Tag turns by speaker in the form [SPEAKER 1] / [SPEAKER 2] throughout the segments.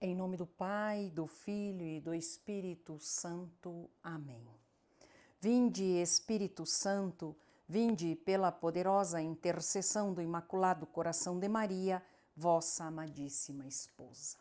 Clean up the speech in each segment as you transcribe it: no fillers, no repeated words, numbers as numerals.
[SPEAKER 1] Em nome do Pai, do Filho e do Espírito Santo. Amém. Vinde, Espírito Santo, vinde pela poderosa intercessão do Imaculado Coração de Maria, vossa amadíssima esposa.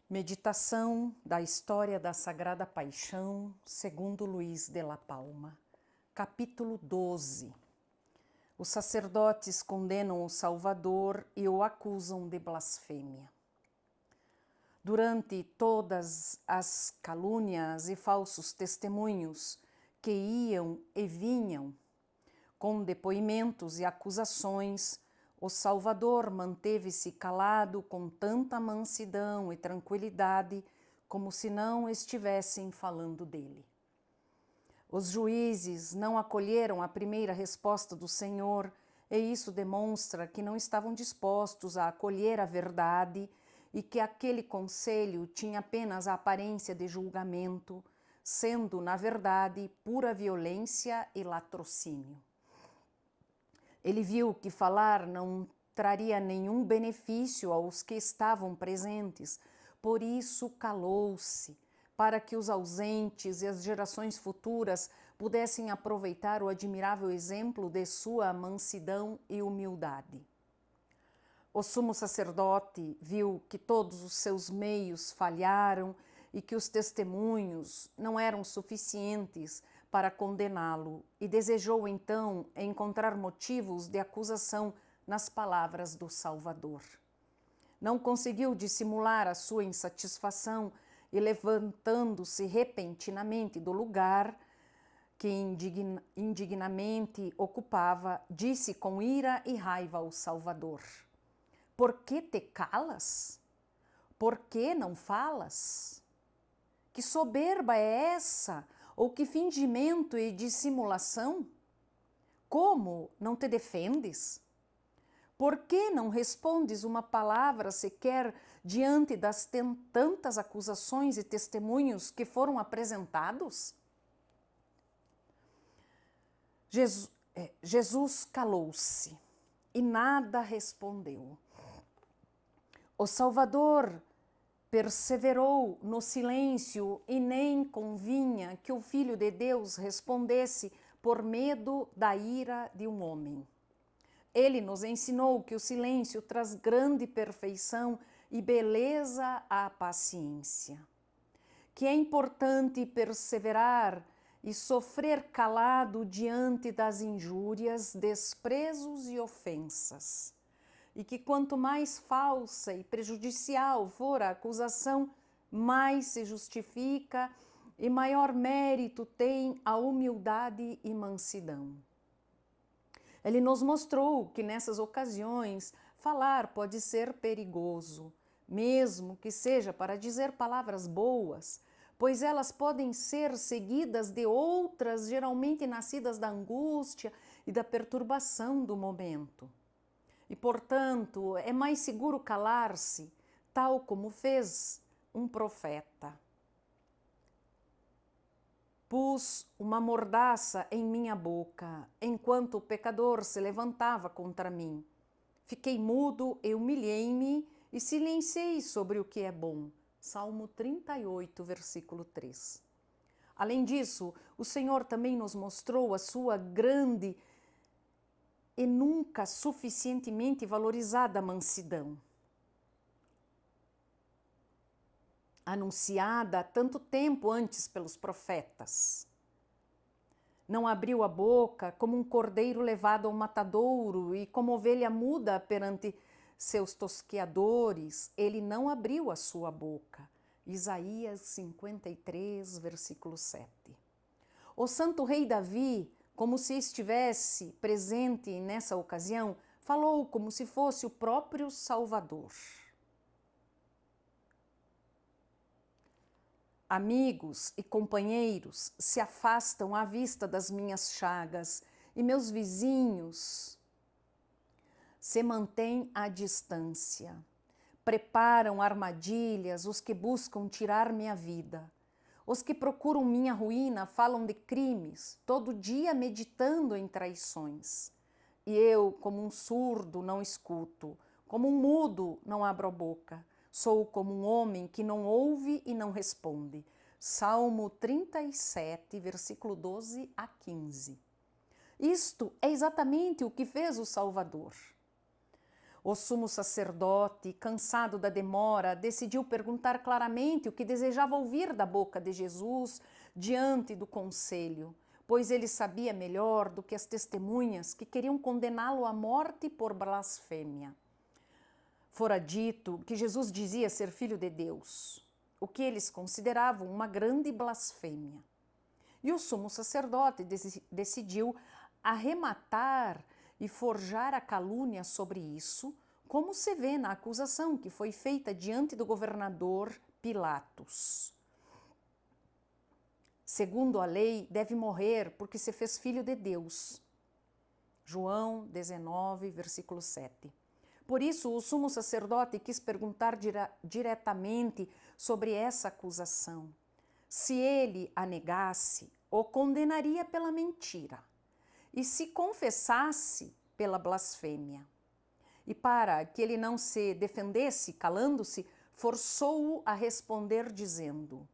[SPEAKER 1] Meditação da história da Sagrada Paixão, segundo Luís de la Palma. Capítulo 12. Os sacerdotes condenam o Salvador e o acusam de blasfêmia. Durante todas as calúnias e falsos testemunhos que iam e vinham, com depoimentos e acusações, o Salvador manteve-se calado com tanta mansidão e tranquilidade, como se não estivessem falando dele. Os juízes não acolheram a primeira resposta do Senhor, e isso demonstra que não estavam dispostos a acolher a verdade e que aquele conselho tinha apenas a aparência de julgamento, sendo, na verdade, pura violência e latrocínio. Ele viu que falar não traria nenhum benefício aos que estavam presentes, por isso calou-se, para que os ausentes e as gerações futuras pudessem aproveitar o admirável exemplo de sua mansidão e humildade. O sumo sacerdote viu que todos os seus meios falharam e que os testemunhos não eram suficientes para condená-lo e desejou então encontrar motivos de acusação nas palavras do Salvador. Não conseguiu dissimular a sua insatisfação e, levantando-se repentinamente do lugar que indignamente ocupava, disse com ira e raiva ao Salvador: "Por que te calas? Por que não falas? Que soberba é essa? Ou que fingimento e dissimulação? Como não te defendes? Por que não respondes uma palavra sequer diante das tantas acusações e testemunhos que foram apresentados?" Jesus calou-se e nada respondeu. O Salvador perseverou no silêncio e nem convinha que o Filho de Deus respondesse por medo da ira de um homem. Ele nos ensinou que o silêncio traz grande perfeição e beleza à paciência, que é importante perseverar e sofrer calado diante das injúrias, desprezos e ofensas, e que quanto mais falsa e prejudicial for a acusação, mais se justifica e maior mérito tem a humildade e mansidão. Ele nos mostrou que nessas ocasiões falar pode ser perigoso, mesmo que seja para dizer palavras boas, pois elas podem ser seguidas de outras geralmente nascidas da angústia e da perturbação do momento. E, portanto, é mais seguro calar-se, tal como fez um profeta. Pus uma mordaça em minha boca, enquanto o pecador se levantava contra mim. Fiquei mudo e humilhei-me e silenciei sobre o que é bom. Salmo 38, versículo 3. Além disso, o Senhor também nos mostrou a sua grande e nunca suficientemente valorizada mansidão, anunciada tanto tempo antes pelos profetas. Não abriu a boca como um cordeiro levado ao matadouro e como ovelha muda perante seus tosqueadores, ele não abriu a sua boca. Isaías 53, versículo 7. O santo rei Davi, como se estivesse presente nessa ocasião, falou como se fosse o próprio Salvador. Amigos e companheiros se afastam à vista das minhas chagas e meus vizinhos se mantêm à distância. Preparam armadilhas os que buscam tirar minha vida. Os que procuram minha ruína falam de crimes, todo dia meditando em traições. E eu, como um surdo, não escuto, como um mudo, não abro a boca. Sou como um homem que não ouve e não responde. Salmo 37, versículo 12 a 15. Isto é exatamente o que fez o Salvador. O sumo sacerdote, cansado da demora, decidiu perguntar claramente o que desejava ouvir da boca de Jesus diante do conselho, pois ele sabia melhor do que as testemunhas que queriam condená-lo à morte por blasfêmia. Fora dito que Jesus dizia ser filho de Deus, o que eles consideravam uma grande blasfêmia. E o sumo sacerdote decidiu arrematar e forjar a calúnia sobre isso, como se vê na acusação que foi feita diante do governador Pilatos. Segundo a lei, deve morrer porque se fez filho de Deus. João 19, versículo 7. Por isso, o sumo sacerdote quis perguntar diretamente sobre essa acusação. Se ele a negasse, o condenaria pela mentira, e se confessasse, pela blasfêmia. E para que ele não se defendesse, calando-se, forçou-o a responder dizendo: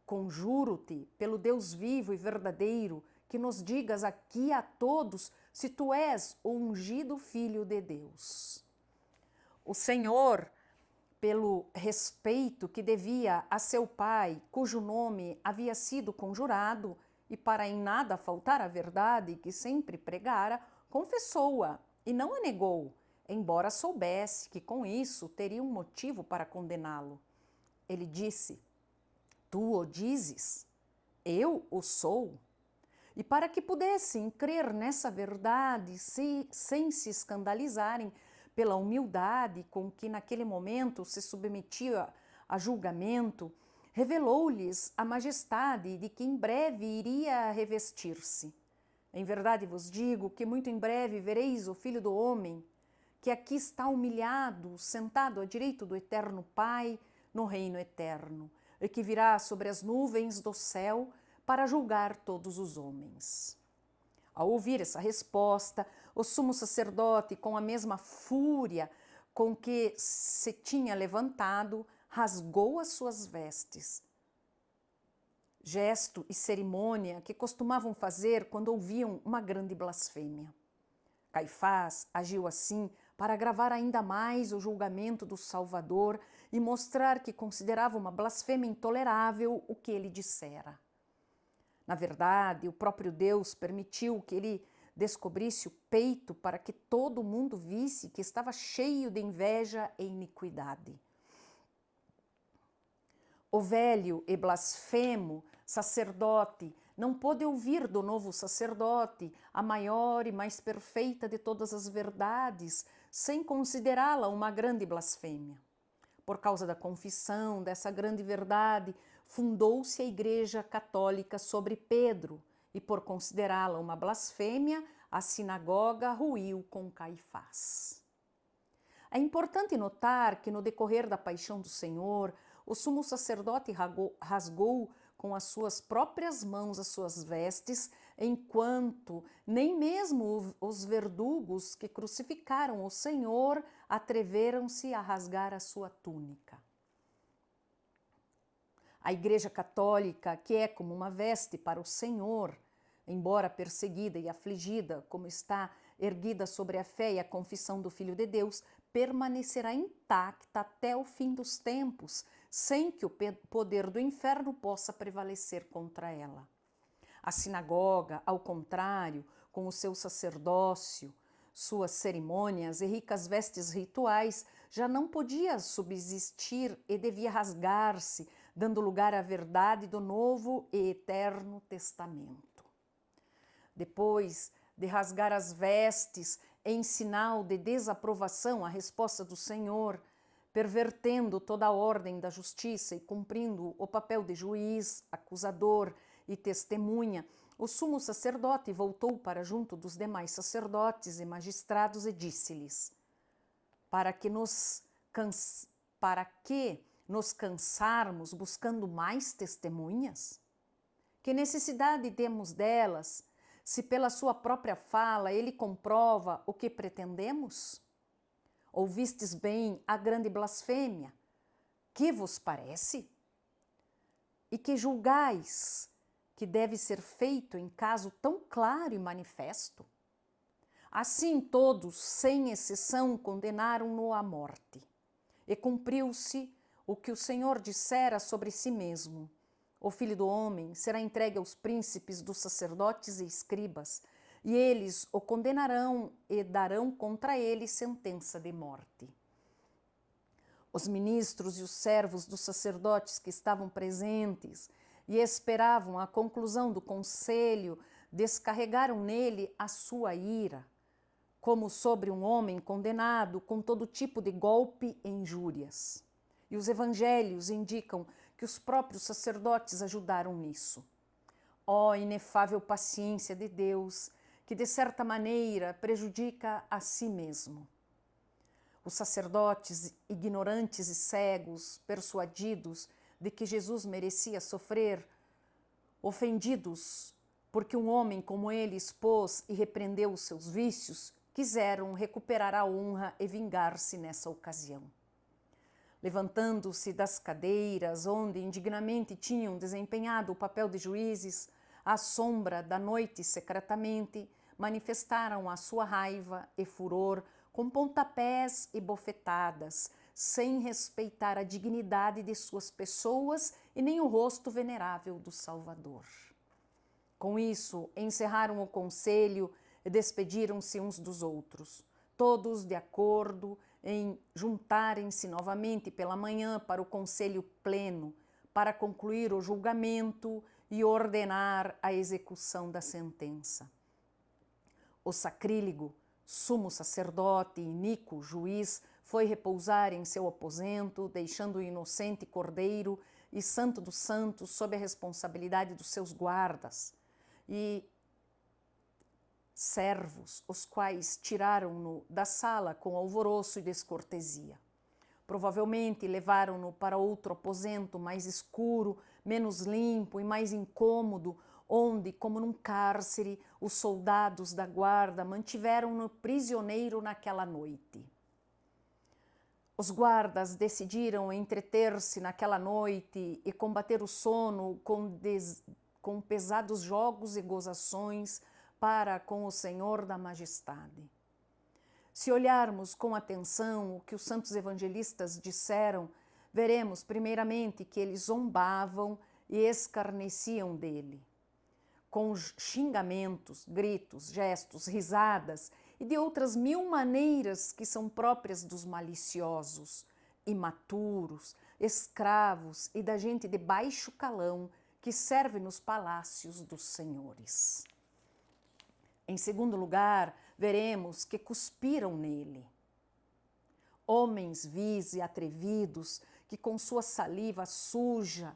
[SPEAKER 1] Conjuro-te, pelo Deus vivo e verdadeiro, que nos digas aqui a todos se tu és o ungido Filho de Deus. O Senhor, pelo respeito que devia a seu pai, cujo nome havia sido conjurado, e para em nada faltar à verdade que sempre pregara, confessou-a e não a negou, embora soubesse que com isso teria um motivo para condená-lo. Ele disse: Tu o dizes? Eu o sou. E para que pudessem crer nessa verdade sem se escandalizarem pela humildade com que naquele momento se submetia a julgamento, revelou-lhes a majestade de que em breve iria revestir-se. Em verdade vos digo que muito em breve vereis o Filho do Homem, que aqui está humilhado, sentado à direita do eterno Pai, no reino eterno, e que virá sobre as nuvens do céu para julgar todos os homens. Ao ouvir essa resposta, o sumo sacerdote, com a mesma fúria com que se tinha levantado, rasgou as suas vestes. Gesto e cerimônia que costumavam fazer quando ouviam uma grande blasfêmia. Caifás agiu assim para agravar ainda mais o julgamento do Salvador e mostrar que considerava uma blasfêmia intolerável o que ele dissera. Na verdade, o próprio Deus permitiu que ele descobrisse o peito para que todo mundo visse que estava cheio de inveja e iniquidade. O velho e blasfemo sacerdote não pôde ouvir do novo sacerdote a maior e mais perfeita de todas as verdades, sem considerá-la uma grande blasfêmia. Por causa da confissão dessa grande verdade, fundou-se a Igreja Católica sobre Pedro, e por considerá-la uma blasfêmia, a sinagoga ruiu com Caifás. É importante notar que no decorrer da paixão do Senhor, o sumo sacerdote rasgou com as suas próprias mãos as suas vestes, enquanto nem mesmo os verdugos que crucificaram o Senhor atreveram-se a rasgar a sua túnica. A Igreja Católica, que é como uma veste para o Senhor, embora perseguida e afligida, como está erguida sobre a fé e a confissão do Filho de Deus, permanecerá intacta até o fim dos tempos, sem que o poder do inferno possa prevalecer contra ela. A sinagoga, ao contrário, com o seu sacerdócio, suas cerimônias e ricas vestes rituais, já não podia subsistir e devia rasgar-se, dando lugar à verdade do Novo e Eterno Testamento. Depois de rasgar as vestes em sinal de desaprovação à resposta do Senhor, pervertendo toda a ordem da justiça e cumprindo o papel de juiz, acusador e testemunha, o sumo sacerdote voltou para junto dos demais sacerdotes e magistrados e disse-lhes: Para que nos cansarmos buscando mais testemunhas? Que necessidade temos delas, se pela sua própria fala ele comprova o que pretendemos? Ouvistes bem a grande blasfêmia. que vos parece? E que julgais que deve ser feito em caso tão claro e manifesto? Assim todos, sem exceção, condenaram-no à morte. E cumpriu-se o que o Senhor dissera sobre si mesmo: o Filho do Homem será entregue aos príncipes dos sacerdotes e escribas, e eles o condenarão e darão contra ele sentença de morte. Os ministros e os servos dos sacerdotes que estavam presentes e esperavam a conclusão do conselho descarregaram nele a sua ira, como sobre um homem condenado com todo tipo de golpe e injúrias. E os evangelhos indicam que os próprios sacerdotes ajudaram nisso. Ó inefável paciência de Deus, que de certa maneira prejudica a si mesmo. Os sacerdotes, ignorantes e cegos, persuadidos de que Jesus merecia sofrer, ofendidos porque um homem como ele expôs e repreendeu os seus vícios, quiseram recuperar a honra e vingar-se nessa ocasião. Levantando-se das cadeiras onde indignamente tinham desempenhado o papel de juízes, à sombra da noite secretamente, manifestaram a sua raiva e furor com pontapés e bofetadas, sem respeitar a dignidade de suas pessoas e nem o rosto venerável do Salvador. Com isso, encerraram o conselho e despediram-se uns dos outros, todos de acordo em juntarem-se novamente pela manhã para o conselho pleno, para concluir o julgamento e ordenar a execução da sentença. O sacrílego, sumo sacerdote e iníquo juiz foi repousar em seu aposento, deixando o inocente cordeiro e santo dos santos sob a responsabilidade dos seus guardas e servos, os quais tiraram-no da sala com alvoroço e descortesia. Provavelmente levaram-no para outro aposento mais escuro, menos limpo e mais incômodo, onde, como num cárcere, os soldados da guarda mantiveram-no prisioneiro naquela noite. Os guardas decidiram entreter-se naquela noite e combater o sono com pesados jogos e gozações para com o Senhor da Majestade. Se olharmos com atenção o que os santos evangelistas disseram, veremos primeiramente que eles zombavam e escarneciam dele, com xingamentos, gritos, gestos, risadas e de outras mil maneiras que são próprias dos maliciosos, imaturos, escravos e da gente de baixo calão que serve nos palácios dos senhores. Em segundo lugar, veremos que cuspiram nele. Homens vis e atrevidos que com sua saliva suja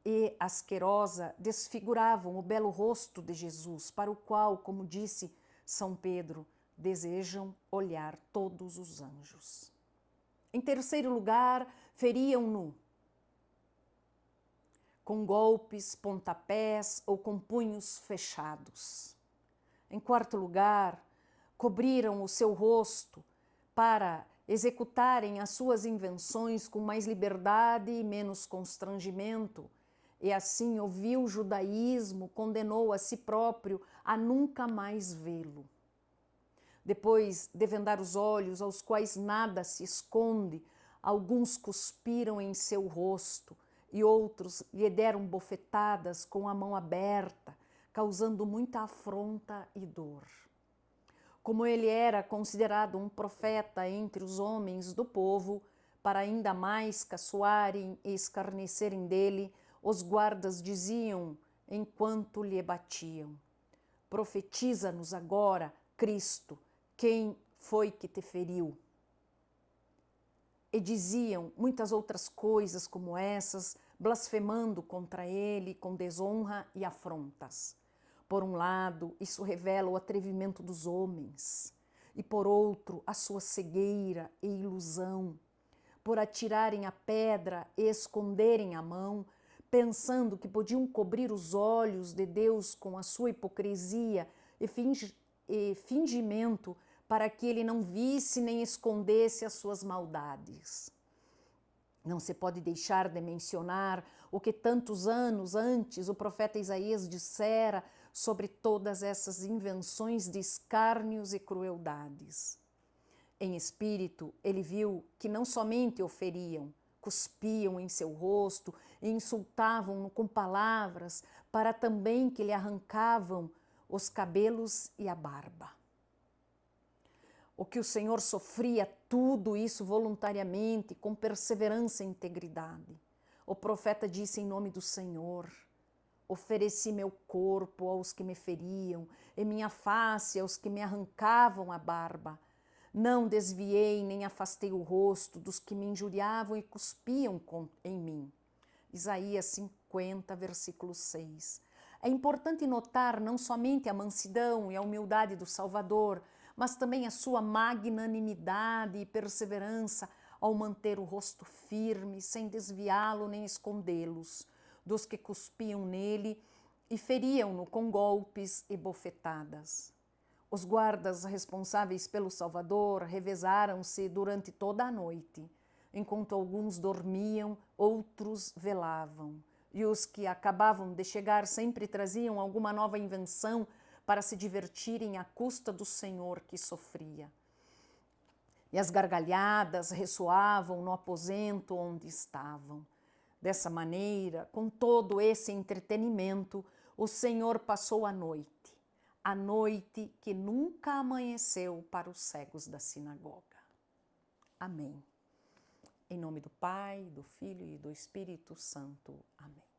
[SPEAKER 1] e asquerosa desfiguravam o belo rosto de Jesus, para o qual, como disse São Pedro, desejam olhar todos os anjos. Em terceiro lugar, feriam-no com golpes, pontapés ou com punhos fechados. Em quarto lugar, cobriram o seu rosto para executarem as suas invenções com mais liberdade e menos constrangimento, e assim o vil judaísmo condenou a si próprio a nunca mais vê-lo. Depois de vendar os olhos, aos quais nada se esconde, alguns cuspiram em seu rosto e outros lhe deram bofetadas com a mão aberta, causando muita afronta e dor. Como ele era considerado um profeta entre os homens do povo, para ainda mais caçoarem e escarnecerem dele, os guardas diziam, enquanto lhe batiam: profetiza-nos agora, Cristo, quem foi que te feriu? E diziam muitas outras coisas como essas, blasfemando contra ele com desonra e afrontas. Por um lado, isso revela o atrevimento dos homens, e por outro, a sua cegueira e ilusão, por atirarem a pedra e esconderem a mão, pensando que podiam cobrir os olhos de Deus com a sua hipocrisia e fingimento para que ele não visse nem escondesse as suas maldades. Não se pode deixar de mencionar o que tantos anos antes o profeta Isaías dissera sobre todas essas invenções de escárnios e crueldades. Em espírito, ele viu que não somente o feriam, cuspiam em seu rosto e insultavam-no com palavras, para também que lhe arrancavam os cabelos e a barba. O que o Senhor sofria, tudo isso voluntariamente, com perseverança e integridade. O profeta disse em nome do Senhor: ofereci meu corpo aos que me feriam, e minha face aos que me arrancavam a barba. Não desviei nem afastei o rosto dos que me injuriavam e cuspiam em mim. Isaías 50, versículo 6. É importante notar não somente a mansidão e a humildade do Salvador, mas também a sua magnanimidade e perseverança ao manter o rosto firme, sem desviá-lo nem escondê-los, dos que cuspiam nele e feriam-no com golpes e bofetadas. Os guardas responsáveis pelo Salvador revezaram-se durante toda a noite. Enquanto alguns dormiam, outros velavam. E os que acabavam de chegar sempre traziam alguma nova invenção para se divertirem à custa do Senhor que sofria. E as gargalhadas ressoavam no aposento onde estavam. Dessa maneira, com todo esse entretenimento, o Senhor passou a noite que nunca amanheceu para os cegos da sinagoga. Amém. Em nome do Pai, do Filho e do Espírito Santo. Amém.